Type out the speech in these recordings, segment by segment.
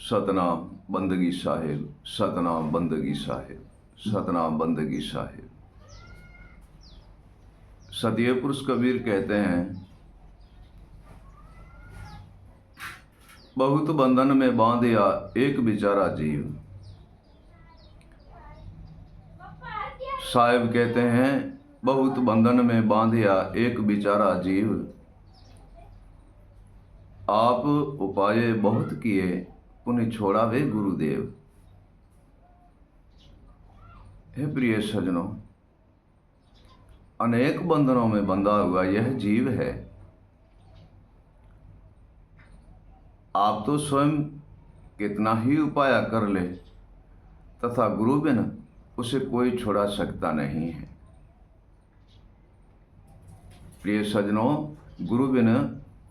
सतनाम बंदगी साहिब, सतनाम बंदगी साहिब, सतनाम बंदगी साहिब। सतिये पुरुष कबीर कहते हैं, बहुत बंधन में बांधिया एक बेचारा जीव। साहिब कहते हैं, बहुत बंधन में बांधिया एक बेचारा जीव। आप उपाय बहुत किए, पुण्य छोड़ा वे गुरुदेव। हे प्रिय सजनों, अनेक बंधनों में बंधा हुआ यह जीव है। आप तो स्वयं कितना ही उपाय कर ले, तथा गुरु बिन उसे कोई छोड़ा सकता नहीं है। प्रिय सजनों, गुरु बिन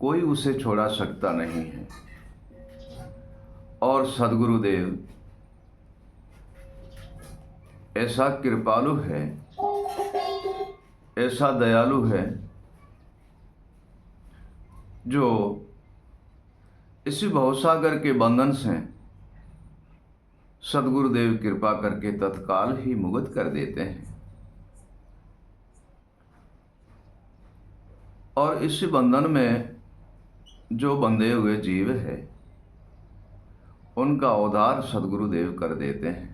कोई उसे छोड़ा सकता नहीं है। और सदगुरुदेव ऐसा कृपालु है, ऐसा दयालु है, जो इसी भवसागर के बंधन से सदगुरुदेव कृपा करके तत्काल ही मुक्त कर देते हैं। और इस बंधन में जो बंधे हुए जीव है, उनका उद्धार सदगुरुदेव कर देते हैं।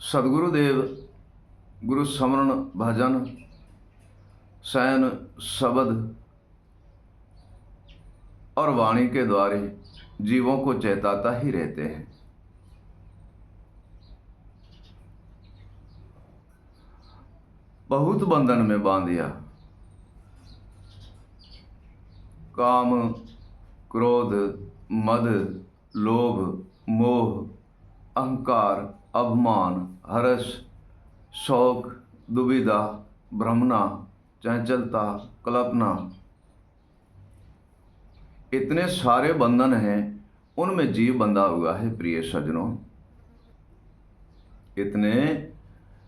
सदगुरुदेव गुरु स्मरण, भजन, शयन, शब्द और वाणी के द्वारे जीवों को चेताता ही रहते हैं। बहुत बंधन में बांधिया, काम, क्रोध, मद, लोभ, मोह, अहंकार, अभिमान, हर्ष, शौक, दुविधा, भ्रमना, चंचलता, कल्पना, इतने सारे बंधन हैं, उनमें जीव बंधा हुआ है। प्रिय सजनों, इतने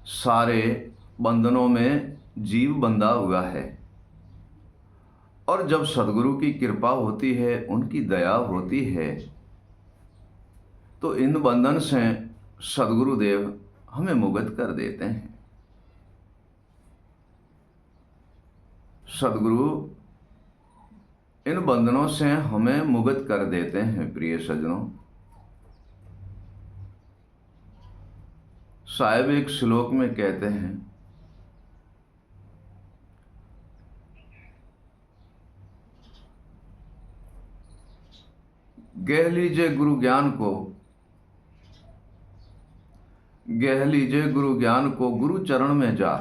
सारे बंधनों में जीव बंधा हुआ है। और जब सदगुरु की कृपा होती है, उनकी दया होती है, तो इन बंधन से सदगुरुदेव हमें मुक्त कर देते हैं। सदगुरु इन बंधनों से हमें मुक्त कर देते हैं। प्रिय सज्जनों, साहिब एक श्लोक में कहते हैं, गह लीजिए गुरु ज्ञान को, गह लीजिए गुरु ज्ञान को, गुरु चरण में जा।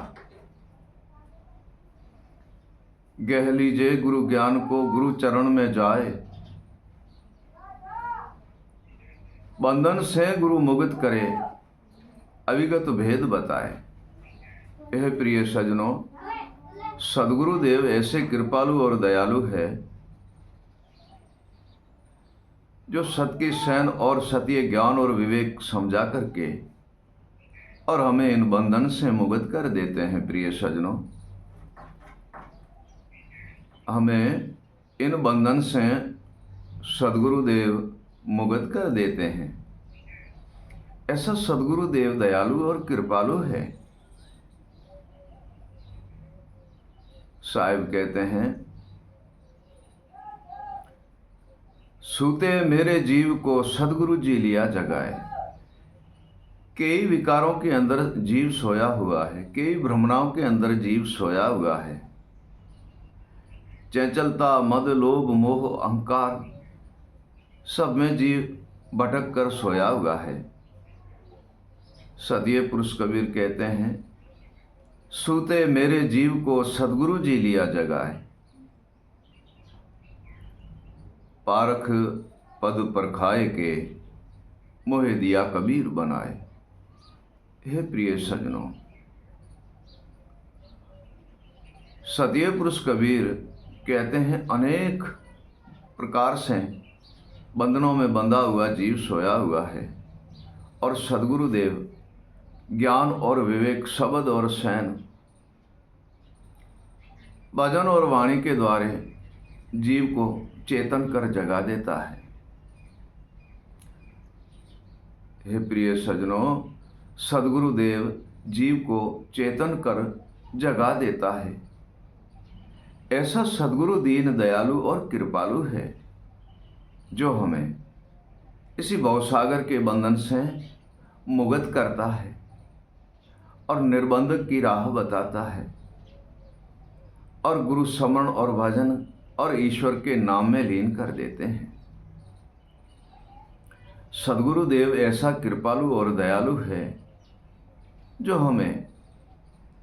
गह लीजिए गुरु ज्ञान को, गुरु चरण में जाए। बंधन से गुरु मुक्त करे, अविगत भेद बताए। यह प्रिय सजनों, सदगुरुदेव ऐसे कृपालु और दयालु है, जो सत की शयन और सत्य ज्ञान और विवेक समझा करके और हमें इन बंधन से मुक्त कर देते हैं। प्रिय सजनों, हमें इन बंधन से सदगुरुदेव मुक्त कर देते हैं। ऐसा सदगुरुदेव दयालु और कृपालु है। साहिब कहते हैं, सूते मेरे जीव को सदगुरु जी लिया जगाए। कई विकारों के अंदर जीव सोया हुआ है, कई भ्रमणाओं के अंदर जीव सोया हुआ है। चंचलता, मद, लोभ, मोह, अहंकार, सब में जीव भटक कर सोया हुआ है। सतिये पुरुष कबीर कहते हैं, सूते मेरे जीव को सदगुरु जी लिया जगाए। पारख पद परखाए के, मोहे दिया कबीर बनाए। हे प्रिय सजनों, सतिये पुरुष कबीर कहते हैं, अनेक प्रकार से बंधनों में बंधा हुआ जीव सोया हुआ है, और सदगुरुदेव ज्ञान और विवेक, शब्द और शयन, भजन और वाणी के द्वारा जीव को चेतन कर जगा देता है। हे प्रिय सज्जनों, सद्गुरुदेव जीव को चेतन कर जगा देता है। ऐसा सद्गुरु दीन दयालु और कृपालु है जो हमें इसी भवसागर के बंधन से मुक्त करता है और निर्बंध की राह बताता है और गुरु स्मरण और भजन और ईश्वर के नाम में लीन कर देते हैं। सद्गुरुदेव ऐसा कृपालु और दयालु है जो हमें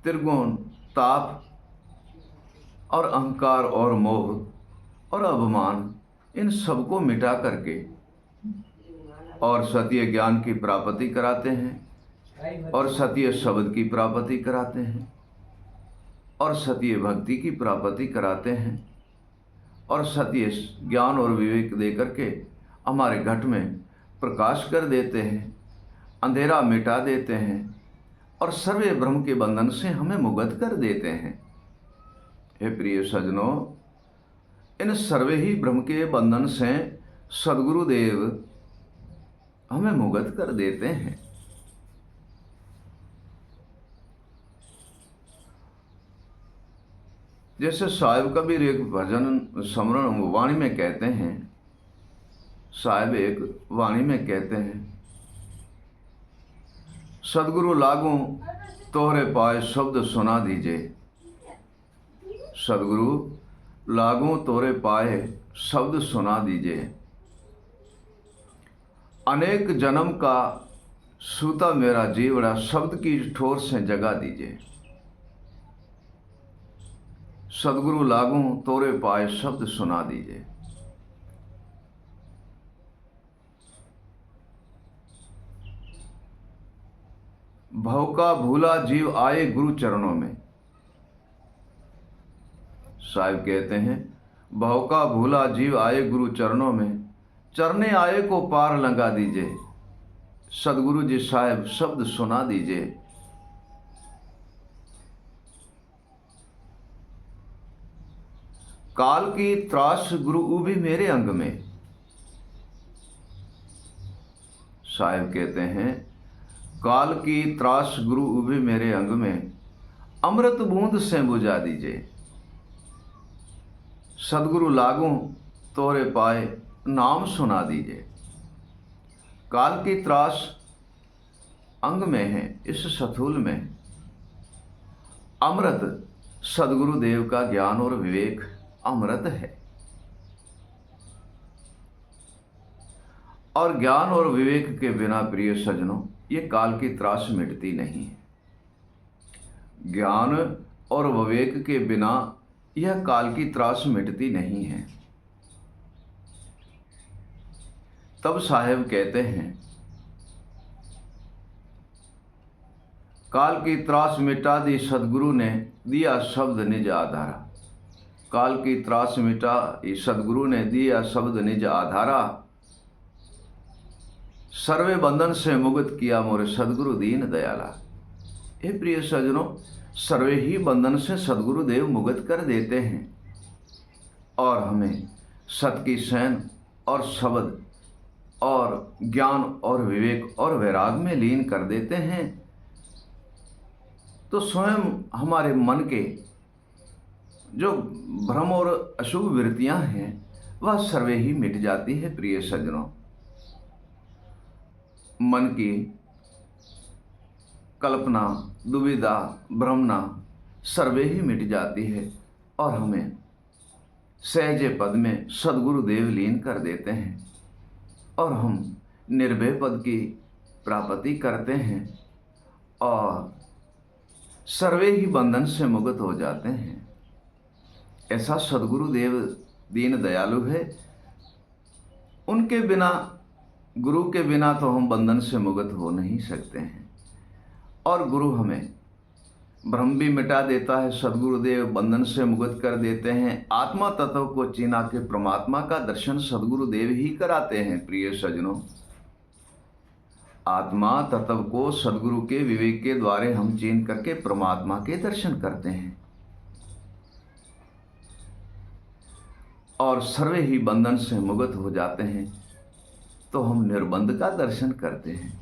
त्रिगुण, ताप और अहंकार और मोह और अभिमान इन सबको मिटा करके और सत्य ज्ञान की प्राप्ति कराते हैं और सत्य शब्द की प्राप्ति कराते हैं और सत्य भक्ति की प्राप्ति कराते हैं और सत्य ज्ञान और विवेक दे करके हमारे घट में प्रकाश कर देते हैं, अंधेरा मिटा देते हैं और सर्वे ब्रह्म के बंधन से हमें मुक्त कर देते हैं। हे प्रिय सज्जनों, इन सर्वे ही ब्रह्म के बंधन से सद्गुरुदेव हमें मुक्त कर देते हैं। जैसे साहिब कबीर एक भजन स्मरण वाणी में कहते हैं, साहिब एक वाणी में कहते हैं, सद्गुरु लागू तोहरे पाए शब्द सुना दीजिए। सद्गुरु लागू तोरे पाए शब्द सुना दीजिए। अनेक जन्म का सूता मेरा जीवड़ा शब्द की ठोर से जगा दीजिए। सद्गुरु लागू तोरे पाए शब्द सुना दीजिए। भव का भूला जीव आए गुरु चरणों में। साहिब कहते हैं, भव का भूला जीव आए गुरु चरणों में, चरने आए को पार लगा दीजिए। सद्गुरु जी साहिब शब्द सुना दीजिए। काल की त्रास गुरु उभी मेरे अंग में। साहिब कहते हैं, काल की त्रास गुरु उभी मेरे अंग में, अमृत बूंद से बुझा दीजिए। सद्गुरु लागू तोरे पाए नाम सुना दीजिए। काल की त्रास अंग में है, इस सथुल में अमृत सद्गुरुदेव का ज्ञान और विवेक अमृत है। और ज्ञान और विवेक के बिना प्रिय सज्जनों ये काल की त्रास मिटती नहीं है। ज्ञान और विवेक के बिना यह काल की त्रास मिटती नहीं है। तब साहेब कहते हैं, काल की त्रास मिटा दी सद्गुरु ने दिया शब्द निज आधारा। काल की त्रास मिटा सद्गुरु ने दिया शब्द निज आधारा। सर्वे बंधन से मुक्त किया मोरे सद्गुरु दीन दयाला। हे प्रिय सज्जनों, सर्वे ही बंधन से सद्गुरुदेव मुक्त कर देते हैं और हमें सत की सैन और शब्द और ज्ञान और विवेक और वैराग में लीन कर देते हैं। तो स्वयं हमारे मन के जो भ्रम और अशुभ वृत्तियां हैं वह सर्वे ही मिट जाती है। प्रिय सज्जनों, मन की कल्पना, दुविधा, भ्रमना सर्वे ही मिट जाती है और हमें सहजे पद में सद्गुरुदेव लीन कर देते हैं और हम निर्भय पद की प्राप्ति करते हैं और सर्वे ही बंधन से मुक्त हो जाते हैं। ऐसा सद्गुरुदेव दीन दयालु है। उनके बिना, गुरु के बिना तो हम बंधन से मुक्त हो नहीं सकते हैं। और गुरु हमें भ्रम भी मिटा देता है। सद्गुरुदेव बंधन से मुक्त कर देते हैं। आत्मा तत्व को चिना के परमात्मा का दर्शन सद्गुरुदेव ही कराते हैं। प्रिय सज्जनों, आत्मा तत्व को सद्गुरु के विवेक के द्वारे हम चीन करके परमात्मा के दर्शन करते हैं। और सर्वे ही बंधन से मुक्त हो जाते हैं, तो हम निर्बंध का दर्शन करते हैं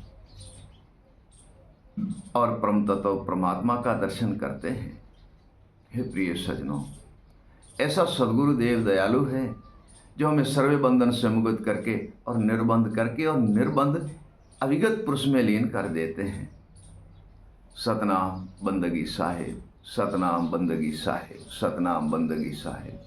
और परम तत्व परमात्मा का दर्शन करते हैं। हे प्रिय सज्जनों, ऐसा सद्गुरुदेव दयालु है जो हमें सर्वे बंधन से मुक्त करके और निर्बंध करके और निर्बंध अविगत पुरुष में लीन कर देते हैं। सतनाम बंदगी साहिब, सतनाम बंदगी साहिब, सतनाम बंदगी साहिब।